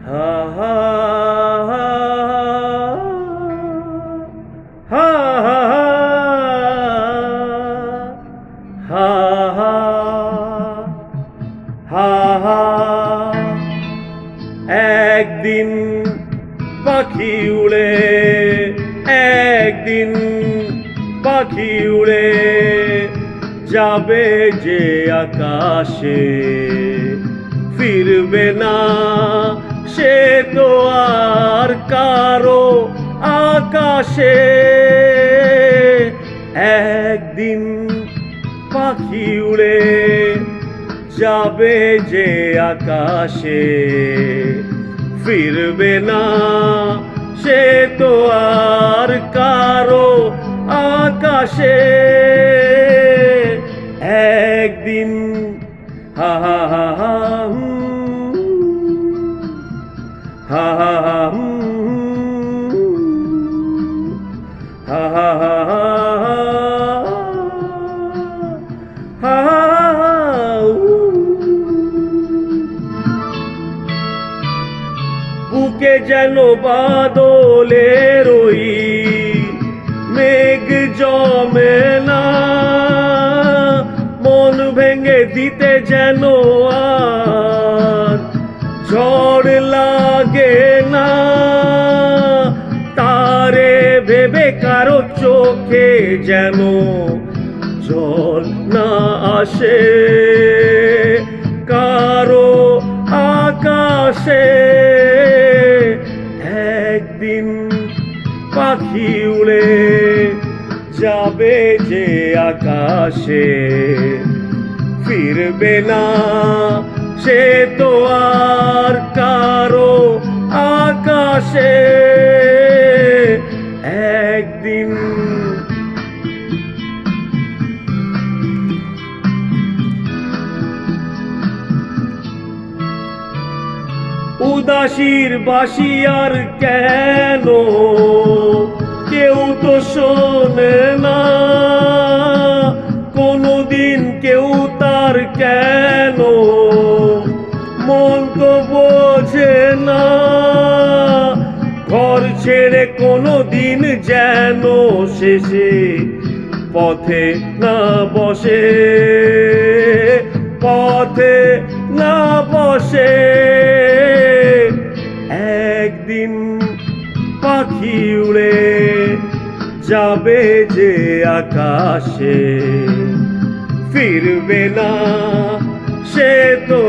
হা হা হা হা হা হা হা হা। একদিন পাখি উড়ে, একদিন পাখি উড়ে যাবে যে আকাশে, ফিরবে না সে তো আর কারো আকাশে। একদিন পাখি উড়ে যাবে যে আকাশে, ফিরবে না সে তো আর কারো আকাশে। একদিন হা হা হা হা হা হা হা হা হা হা হা। বুকে যেন বাদলের ওই মেঘ জমে না, মন ভেঙে দিতে যেন আর ঝড় লাগে না। তারে ভেবে কারো চোখে যেন জল না আসে, কারো আকাশে। একদিন পাখি উড়ে যাবে যে আকাশে, ফিরবে না সে তো আর কারো আকাশে। একদিন উদাসীর বাঁশি আর কেন কেউ তো শোনে না, কোনদিন কেউ তার কেন মন তো বোঝে না। ঘর ছেড়ে কোনদিন যেন শেষে পথে না বসে, পথে না বসে। একদিন পাখি উড়ে যাবে যে আকাশে, ফিরবে না সে তো